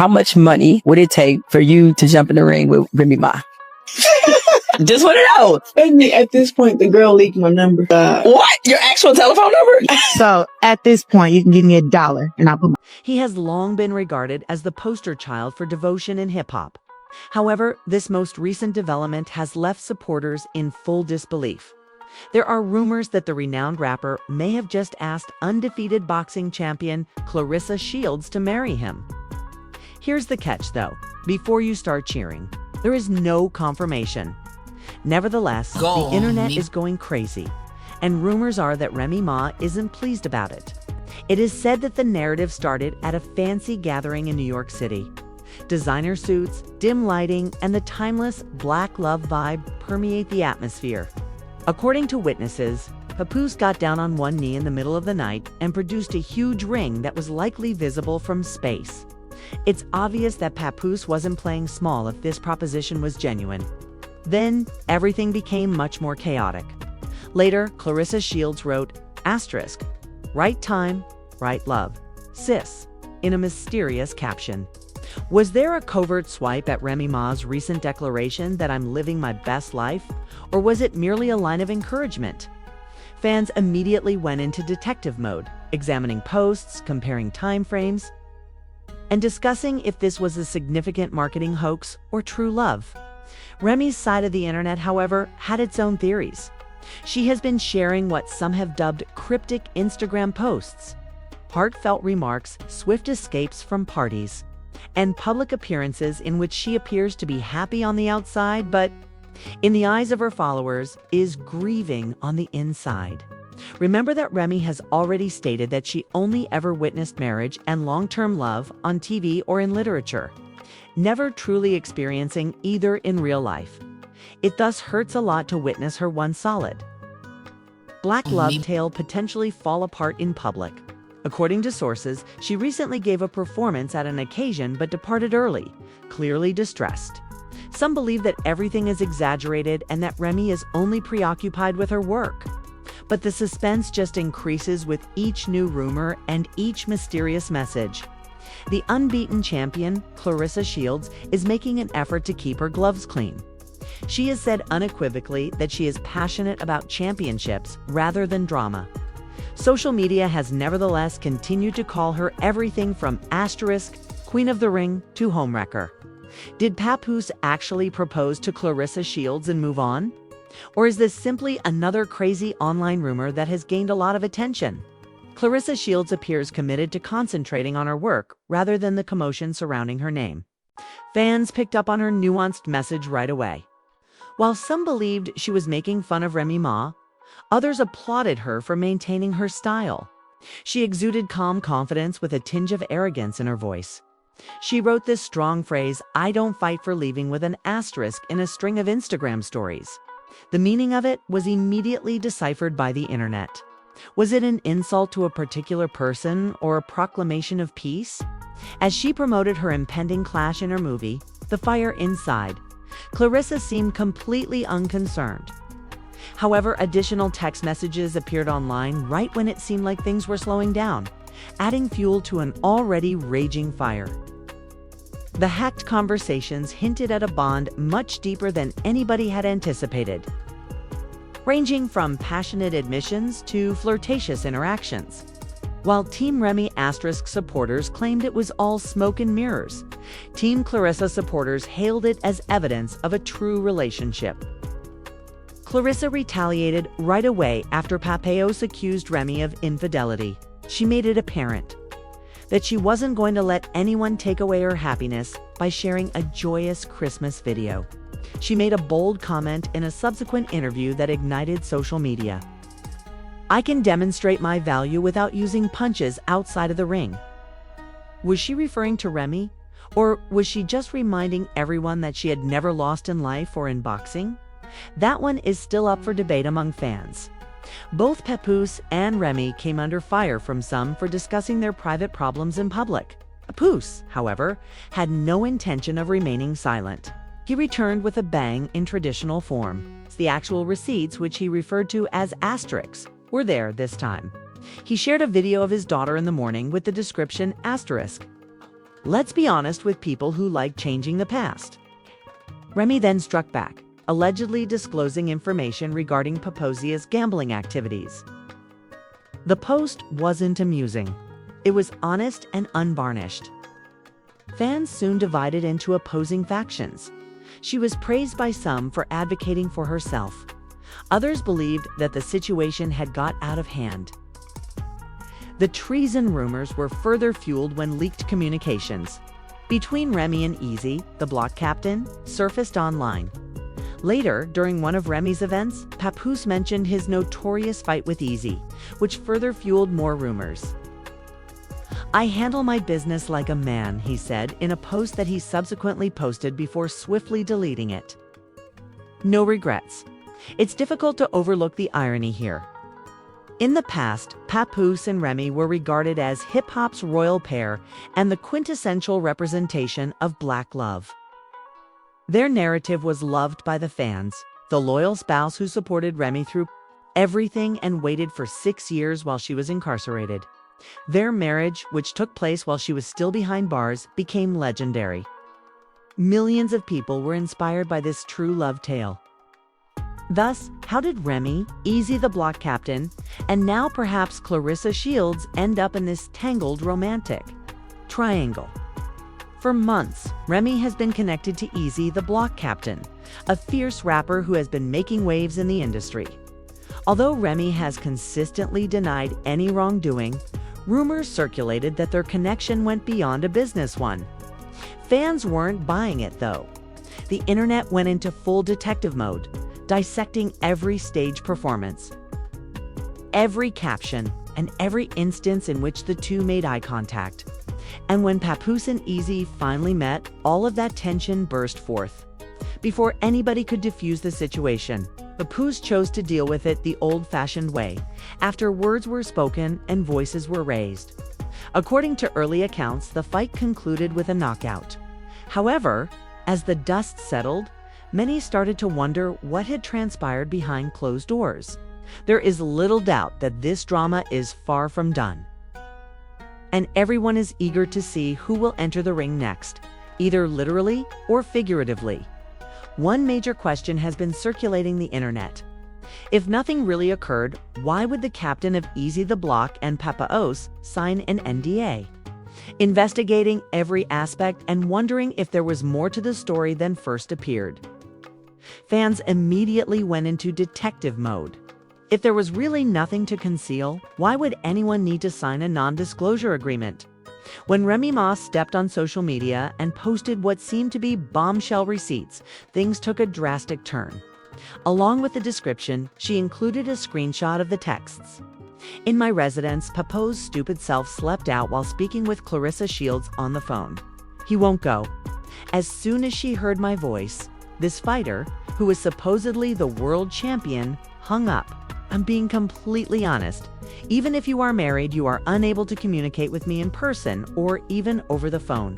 how much money would it take for you to jump in the ring with Remy Ma? Just want to know. At this point, the girl leaked my number. What? Your actual telephone number? So at this point, you can give me $1 and I'll put my... He has long been regarded as the poster child for devotion in hip-hop. However, this most recent development has left supporters in full disbelief. There are rumors that the renowned rapper may have just asked undefeated boxing champion Claressa Shields to marry him. Here's the catch, though. Before you start cheering, there is no confirmation. Nevertheless, the internet is going crazy, and rumors are that Remy Ma isn't pleased about it. It is said that the narrative started at a fancy gathering in New York City. Designer suits, dim lighting, and the timeless black love vibe permeate the atmosphere. According to witnesses, Papoose got down on one knee in the middle of the night and produced a huge ring that was likely visible from space. It's obvious that Papoose wasn't playing small if this proposition was genuine. Then, everything became much more chaotic. Later, Claressa Shields wrote, asterisk, right time, right love, sis, in a mysterious caption. Was there a covert swipe at Remy Ma's recent declaration that I'm living my best life, or was it merely a line of encouragement? Fans immediately went into detective mode, examining posts, comparing timeframes, and discussing if this was a significant marketing hoax or true love. Remy's side of the internet, however, had its own theories. She has been sharing what some have dubbed cryptic Instagram posts, heartfelt remarks, swift escapes from parties, and public appearances in which she appears to be happy on the outside, but in the eyes of her followers, is grieving on the inside. Remember that Remy has already stated that she only ever witnessed marriage and long-term love on TV or in literature, never truly experiencing either in real life. It thus hurts a lot to witness her one solid black love tale potentially fall apart in public. According to sources, she recently gave a performance at an occasion but departed early, clearly distressed. Some believe that everything is exaggerated and that Remy is only preoccupied with her work. But the suspense just increases with each new rumor and each mysterious message. The unbeaten champion, Claressa Shields, is making an effort to keep her gloves clean. She has said unequivocally that she is passionate about championships rather than drama. Social media has nevertheless continued to call her everything from asterisk, Queen of the Ring, to homewrecker. Did Papoose actually propose to Claressa Shields and move on? Or is this simply another crazy online rumor that has gained a lot of attention? Claressa Shields appears committed to concentrating on her work rather than the commotion surrounding her name. Fans picked up on her nuanced message right away. While some believed she was making fun of Remy Ma, others applauded her for maintaining her style. She exuded calm confidence with a tinge of arrogance in her voice. She wrote this strong phrase, "I don't fight for leaving," with an asterisk in a string of Instagram stories. The meaning of it was immediately deciphered by the internet. Was it an insult to a particular person or a proclamation of peace? As she promoted her impending clash in her movie, The Fire Inside, Claressa seemed completely unconcerned. However, additional text messages appeared online right when it seemed like things were slowing down, adding fuel to an already raging fire. The hacked conversations hinted at a bond much deeper than anybody had anticipated, ranging from passionate admissions to flirtatious interactions. While Team Remy asterisk supporters claimed it was all smoke and mirrors, Team Claressa supporters hailed it as evidence of a true relationship. Claressa retaliated right away after Papoose accused Remy of infidelity. She made it apparent that she wasn't going to let anyone take away her happiness by sharing a joyous Christmas video. She made a bold comment in a subsequent interview that ignited social media. "I can demonstrate my value without using punches outside of the ring." Was she referring to Remy? Or was she just reminding everyone that she had never lost in life or in boxing? That one is still up for debate among fans. Both Papoose and Remy came under fire from some for discussing their private problems in public. Papoose, however, had no intention of remaining silent. He returned with a bang in traditional form. The actual receipts, which he referred to as asterisks, were there this time. He shared a video of his daughter in the morning with the description asterisk, Let's be honest with people who like changing the past. Remy then struck back, allegedly disclosing information regarding Papoose's gambling activities. The post wasn't amusing. It was honest and unvarnished. Fans soon divided into opposing factions. She was praised by some for advocating for herself. Others believed that the situation had got out of hand. The treason rumors were further fueled when leaked communications between Remy and Easy, the block captain, surfaced online. Later, during one of Remy's events, Papoose mentioned his notorious fight with Easy, which further fueled more rumors. "I handle my business like a man," he said in a post that he subsequently posted before swiftly deleting it. No regrets. It's difficult to overlook the irony here. In the past, Papoose and Remy were regarded as hip-hop's royal pair and the quintessential representation of black love. Their narrative was loved by the fans, the loyal spouse who supported Remy through everything and waited for 6 years while she was incarcerated. Their marriage, which took place while she was still behind bars, became legendary. Millions of people were inspired by this true love tale. Thus, how did Remy, Easy the block captain, and now perhaps Claressa Shields end up in this tangled romantic triangle? For months, Remy has been connected to Easy the block captain, a fierce rapper who has been making waves in the industry. Although Remy has consistently denied any wrongdoing, rumors circulated that their connection went beyond a business one. Fans weren't buying it, though. The internet went into full detective mode, dissecting every stage performance, every caption, and every instance in which the two made eye contact. And when Papoose and Easy finally met, all of that tension burst forth. Before anybody could defuse the situation, Papoose chose to deal with it the old-fashioned way, after words were spoken and voices were raised. According to early accounts, the fight concluded with a knockout. However, as the dust settled, many started to wonder what had transpired behind closed doors. There is little doubt that this drama is far from done. And everyone is eager to see who will enter the ring next, either literally or figuratively. One major question has been circulating the internet. If nothing really occurred, why would the captain of Easy the Block and Papoose sign an NDA? Investigating every aspect and wondering if there was more to the story than first appeared. Fans immediately went into detective mode. If there was really nothing to conceal, why would anyone need to sign a non-disclosure agreement? When Remy Ma stepped on social media and posted what seemed to be bombshell receipts, things took a drastic turn. Along with the description, she included a screenshot of the texts. "In my residence, Papoose's stupid self slept out while speaking with Claressa Shields on the phone. He won't go. As soon as she heard my voice, this fighter, who is supposedly the world champion, hung up. I'm being completely honest. Even if you are married, you are unable to communicate with me in person or even over the phone."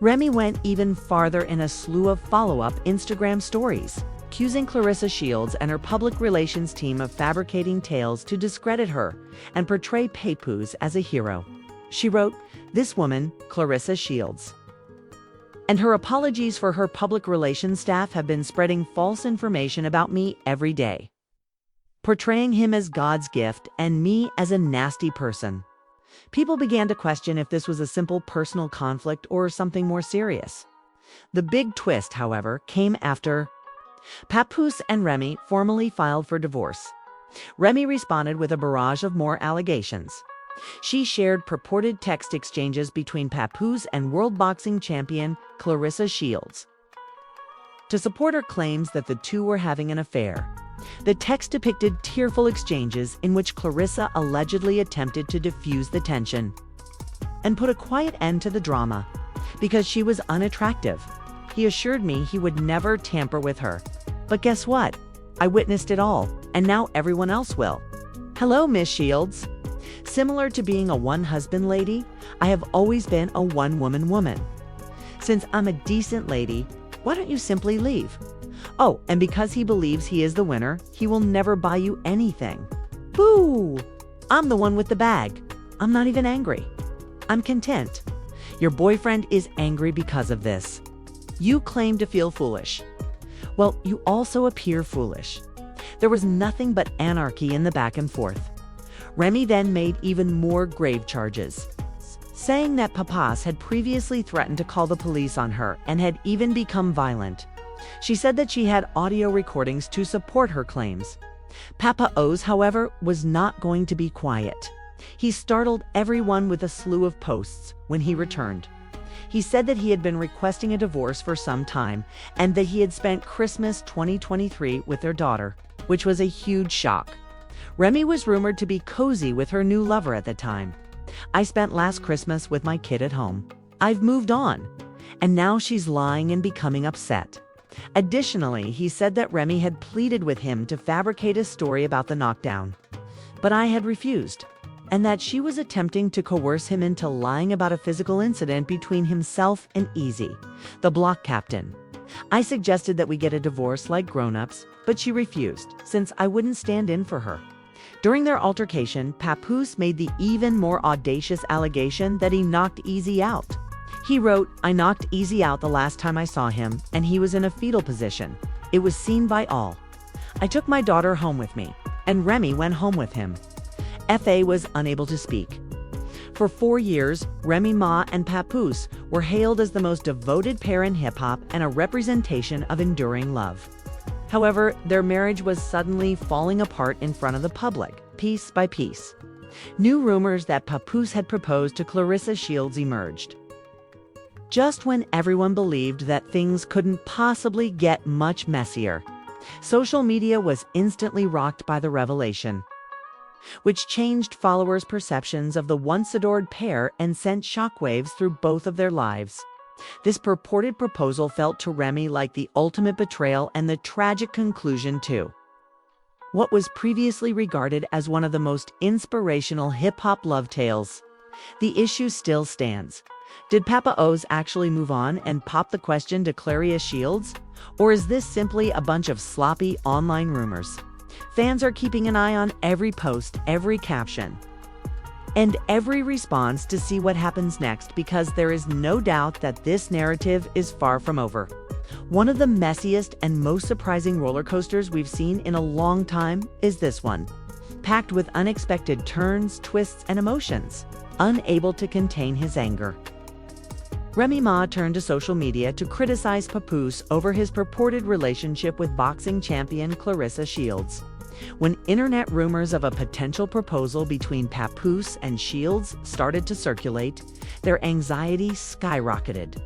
Remy went even farther in a slew of follow-up Instagram stories, accusing Claressa Shields and her public relations team of fabricating tales to discredit her and portray Papoose as a hero. She wrote, "This woman, Claressa Shields, and her apologies for her public relations staff have been spreading false information about me every day, portraying him as God's gift and me as a nasty person." People began to question if this was a simple personal conflict or something more serious. The big twist, however, came after Papoose and Remy formally filed for divorce. Remy responded with a barrage of more allegations. She shared purported text exchanges between Papoose and world boxing champion Claressa Shields to support her claims that the two were having an affair. The text depicted tearful exchanges in which Claressa allegedly attempted to diffuse the tension and put a quiet end to the drama. Because she was unattractive, he assured me he would never tamper with her. But guess what? I witnessed it all, and now everyone else will. Hello, Miss Shields. Similar to being a one-husband lady, I have always been a one-woman woman. Since I'm a decent lady, why don't you simply leave? Oh, and because he believes he is the winner, he will never buy you anything. Boo! I'm the one with the bag. I'm not even angry. I'm content. Your boyfriend is angry because of this. You claim to feel foolish. Well, you also appear foolish. There was nothing but anarchy in the back and forth. Remy then made even more grave charges, saying that Papoose had previously threatened to call the police on her and had even become violent. She said that she had audio recordings to support her claims. Papoose, however, was not going to be quiet. He startled everyone with a slew of posts when he returned. He said that he had been requesting a divorce for some time and that he had spent Christmas 2023 with their daughter, which was a huge shock. Remy was rumored to be cozy with her new lover at the time. I spent last Christmas with my kid at home. I've moved on. And now she's lying and becoming upset. Additionally, he said that Remy had pleaded with him to fabricate a story about the knockdown. But I had refused, and that she was attempting to coerce him into lying about a physical incident between himself and Easy, the block captain. I suggested that we get a divorce like grown-ups, but she refused, since I wouldn't stand in for her. During their altercation, Papoose made the even more audacious allegation that he knocked Easy out. He wrote, "I knocked Easy out the last time I saw him, and he was in a fetal position. It was seen by all. I took my daughter home with me, and Remy went home with him." FA was unable to speak. For 4 years, Remy Ma and Papoose were hailed as the most devoted pair in hip-hop and a representation of enduring love. However, their marriage was suddenly falling apart in front of the public, piece by piece. New rumors that Papoose had proposed to Claressa Shields emerged. Just when everyone believed that things couldn't possibly get much messier, social media was instantly rocked by the revelation, which changed followers' perceptions of the once-adored pair and sent shockwaves through both of their lives. This purported proposal felt to Remy like the ultimate betrayal and the tragic conclusion to what was previously regarded as one of the most inspirational hip-hop love tales. The issue still stands. Did Papoose actually move on and pop the question to Claressa Shields? Or is this simply a bunch of sloppy online rumors? Fans are keeping an eye on every post, every caption, and every response to see what happens next, because there is no doubt that this narrative is far from over. One of the messiest and most surprising roller coasters we've seen in a long time is this one, packed with unexpected turns, twists, and emotions. Unable to contain his anger, Remy Ma turned to social media to criticize Papoose over his purported relationship with boxing champion Claressa Shields. When internet rumors of a potential proposal between Papoose and Shields started to circulate, their anxiety skyrocketed.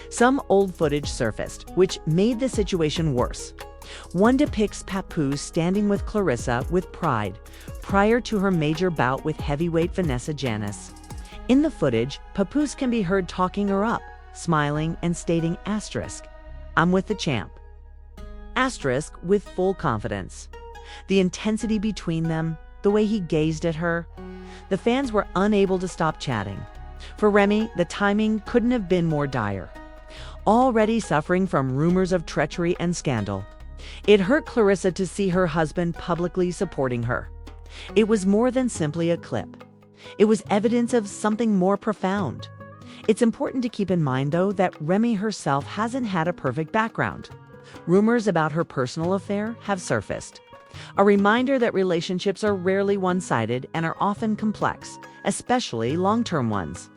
Some old footage surfaced, which made the situation worse. One depicts Papoose standing with Claressa with pride, prior to her major bout with heavyweight Vanessa Janis. In the footage, Papoose can be heard talking her up, smiling and stating asterisk, "I'm with the champ." Asterisk with full confidence. The intensity between them, the way he gazed at her, the fans were unable to stop chatting. For Remy, the timing couldn't have been more dire. Already suffering from rumors of treachery and scandal, it hurt Claressa to see her husband publicly supporting her. It was more than simply a clip. It was evidence of something more profound. It's important to keep in mind, though, that Remy herself hasn't had a perfect background. Rumors about her personal affair have surfaced. A reminder that relationships are rarely one-sided and are often complex, especially long-term ones.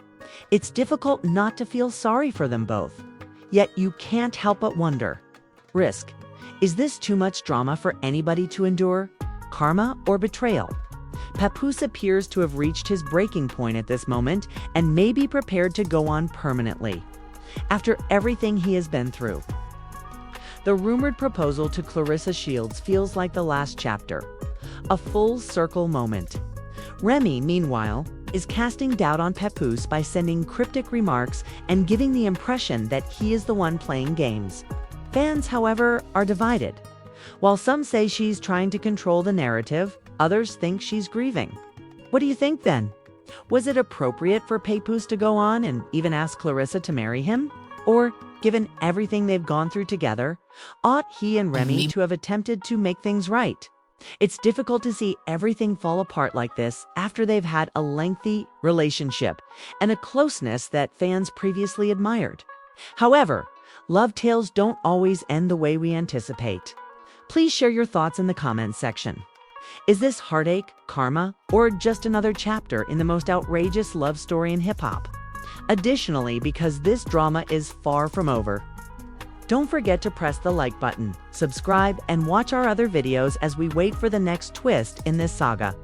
It's difficult not to feel sorry for them both. Yet you can't help but wonder, risk, is this too much drama for anybody to endure? Karma or betrayal? Papoose appears to have reached his breaking point at this moment and may be prepared to go on permanently, after everything he has been through. The rumored proposal to Claressa Shields feels like the last chapter, a full circle moment. Remy, meanwhile, is casting doubt on Papoose by sending cryptic remarks and giving the impression that he is the one playing games. Fans, however, are divided. While some say she's trying to control the narrative, others think she's grieving. What do you think then? Was it appropriate for Papoose to go on and even ask Claressa to marry him? Or, given everything they've gone through together, ought he and Remy to have attempted to make things right? It's difficult to see everything fall apart like this after they've had a lengthy relationship and a closeness that fans previously admired. However, love tales don't always end the way we anticipate. Please share your thoughts in the comments section. Is this heartache, karma, or just another chapter in the most outrageous love story in hip-hop? Additionally, because this drama is far from over, don't forget to press the like button, subscribe, and watch our other videos as we wait for the next twist in this saga.